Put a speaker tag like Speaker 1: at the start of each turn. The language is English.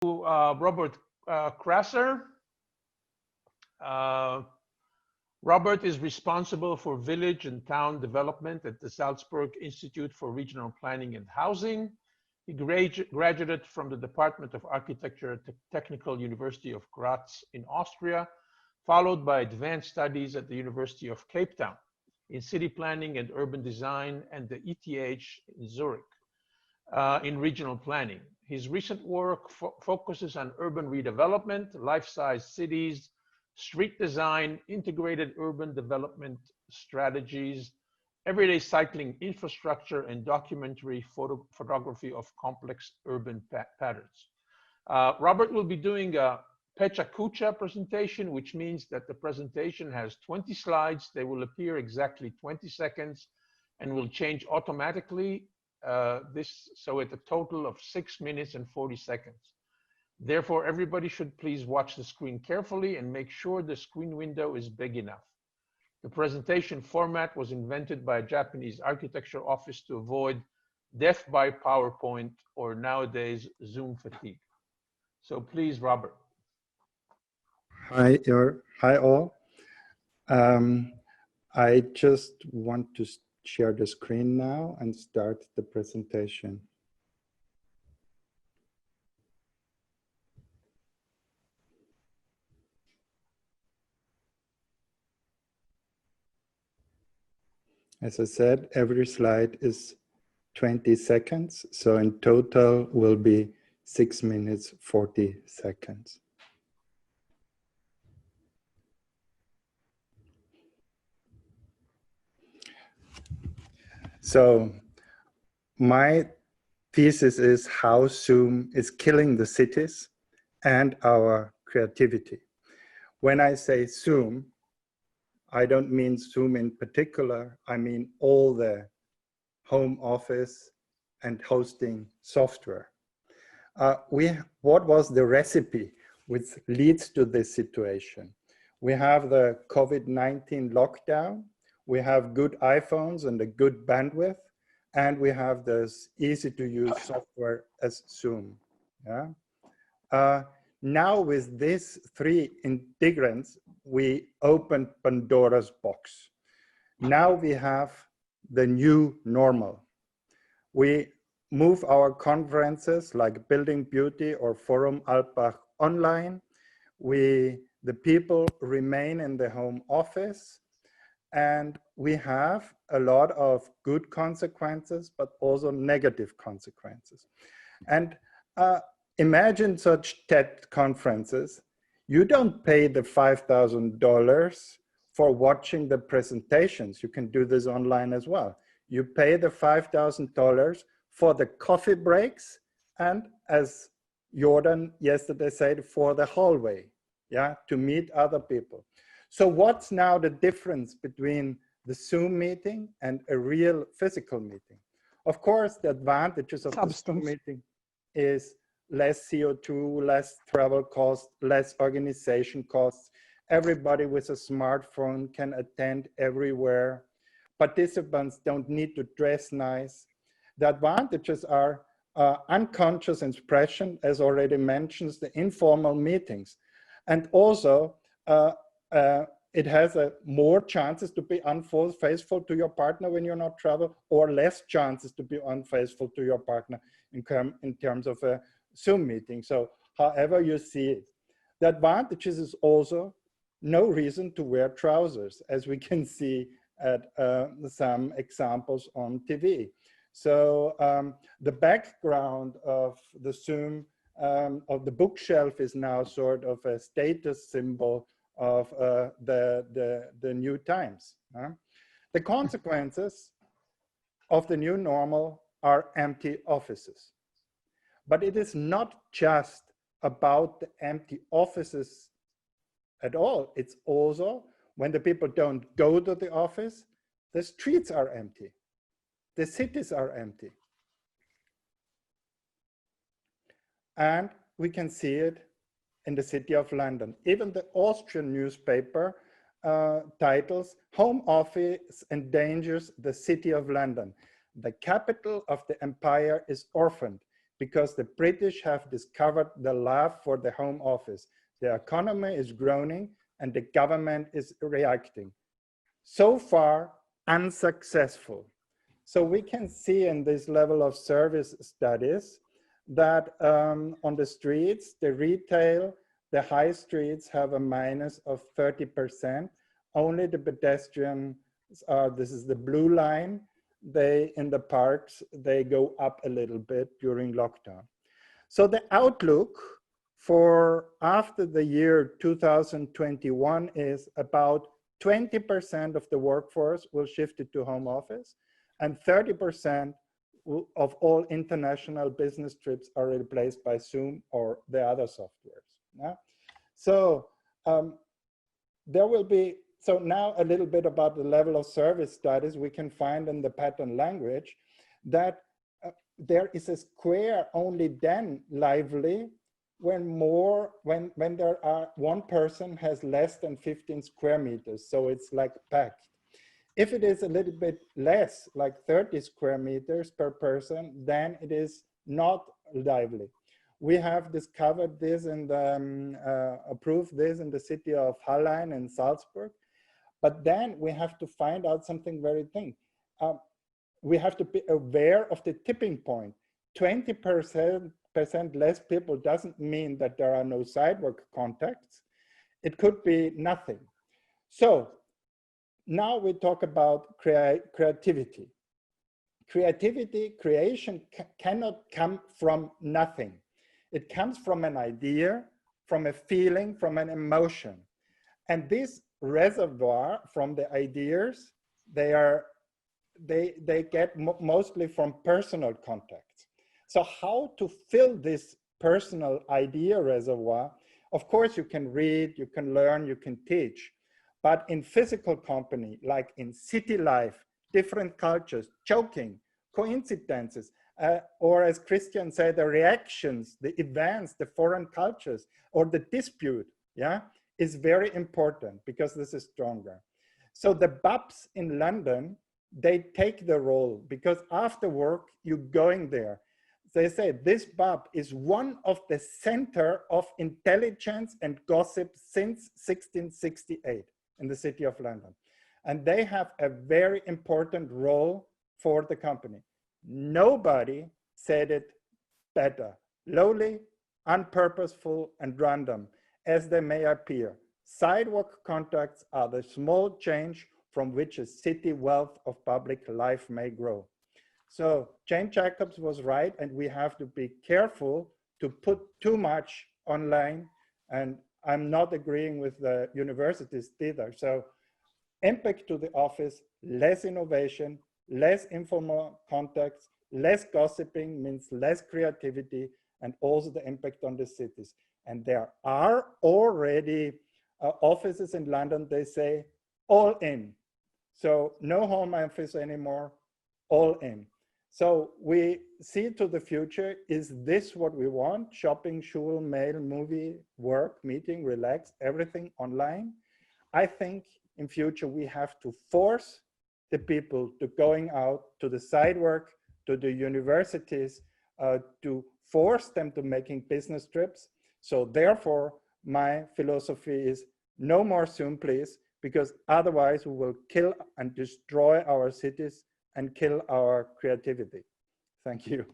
Speaker 1: Robert Krasser. Robert is responsible for village and town development at the Salzburg Institute for Regional Planning and Housing. He graduated from the Department of Architecture at the Technical University of Graz in Austria, followed by advanced studies at the University of Cape Town in city planning and urban design and the ETH in Zurich in regional planning. His recent work focuses on urban redevelopment, life-size cities, street design, integrated urban development strategies, everyday cycling infrastructure, and documentary photography of complex urban patterns. Robert will be doing a Pecha Kucha presentation, which means that the presentation has 20 slides. They will appear exactly 20 seconds and will change automatically, so at a total of 6 minutes and 40 seconds. Therefore, everybody should please watch the screen carefully and make sure the screen window is big enough. The presentation format was invented by a Japanese architecture office to avoid death by PowerPoint, or nowadays Zoom fatigue. So please, Robert.
Speaker 2: Hi all. I just want to share the screen now and start the presentation. As I said, every slide is 20 seconds. So in total will be 6 minutes, 40 seconds. So my thesis is how Zoom is killing the cities and our creativity. When I say Zoom, I don't mean Zoom in particular, I mean all the home office and hosting software. What was the recipe which leads to this situation? We have the COVID-19 lockdown, we have good iPhones and a good bandwidth, and we have this easy to use software as Zoom. Yeah? Now with these three integrants, we opened Pandora's box. Now we have the new normal. We move our conferences like Building Beauty or Forum Alpbach online. The people remain in the home office, and we have a lot of good consequences, but also negative consequences. And imagine such TED conferences. You don't pay the $5,000 for watching the presentations. You can do this online as well. You pay the $5,000 for the coffee breaks and, as Jordan yesterday said, for the hallway, yeah, to meet other people. So what's now the difference between the Zoom meeting and a real physical meeting? Of course, the advantages of the Zoom meeting is less CO2, less travel costs, less organization costs. Everybody with a smartphone can attend everywhere. Participants don't need to dress nice. The advantages are unconscious expression, as already mentioned, the informal meetings. And also, it has more chances to be unfaithful to your partner when you're not traveling, or less chances to be unfaithful to your partner in terms of a Zoom meeting. So however you see it. The advantages is also no reason to wear trousers, as we can see at some examples on TV. So the background of the Zoom, of the bookshelf, is now sort of a status symbol of the new times. The consequences of the new normal are empty offices. But it is not just about the empty offices at all. It's also when the people don't go to the office, the streets are empty. The cities are empty. And we can see it in the city of London. Even the Austrian newspaper titles, "Home Office Endangers the City of London. The capital of the empire is orphaned. because the British have discovered the love for the home office. The economy is growing and the government is reacting. So far, unsuccessful. So we can see in this level of service studies that on the streets, the retail, the high streets have a minus of 30%. Only the pedestrian, this is the blue line, they in the parks, they go up a little bit during lockdown. So the outlook for after the year 2021 is about 20% of the workforce will shift it to home office, and 30% of all international business trips are replaced by Zoom or the other softwares. Yeah? So there will be, so now a little bit about the level of service studies we can find in the pattern language that there is a square only then lively when there are one person has less than 15 square meters. So it's like packed. If it is a little bit less, like 30 square meters per person, then it is not lively. We have discovered this in the, approved this in the city of Hallein and Salzburg. But then we have to find out something very thing. We have to be aware of the tipping point. 20% less people doesn't mean that there are no sidewalk contacts. It could be nothing. So now we talk about creativity. Creation cannot come from nothing. It comes from an idea, from a feeling, from an emotion. And this reservoir from the ideas, they get mostly from personal contacts. So how to fill this personal idea reservoir? Of course, you can read, you can learn, you can teach. But in physical company, like in city life, different cultures, joking, coincidences, or as Christian said, the reactions, the events, the foreign cultures, or the dispute, yeah, is very important because this is stronger. So the BUPs in London, they take the role because after work, you're going there. They say this BUP is one of the center of intelligence and gossip since 1668 in the city of London. And they have a very important role for the company. Nobody said it better. Lowly, unpurposeful, and random as they may appear. Sidewalk contacts are the small change from which a city wealth of public life may grow. So Jane Jacobs was right, and we have to be careful to put too much online, and I'm not agreeing with the universities either. So impact to the office, less innovation, less informal contacts, less gossiping means less creativity, and also the impact on the cities. And there are already offices in London, they say all in. So no home office anymore, all in. So we see to the future, is this what we want? Shopping, school, mail, movie, work, meeting, relax, everything online? I think in future we have to force the people to going out to the side work, to the universities, to force them to making business trips. So therefore, my philosophy is no more Zoom, please, because otherwise we will kill and destroy our cities and kill our creativity. Thank you.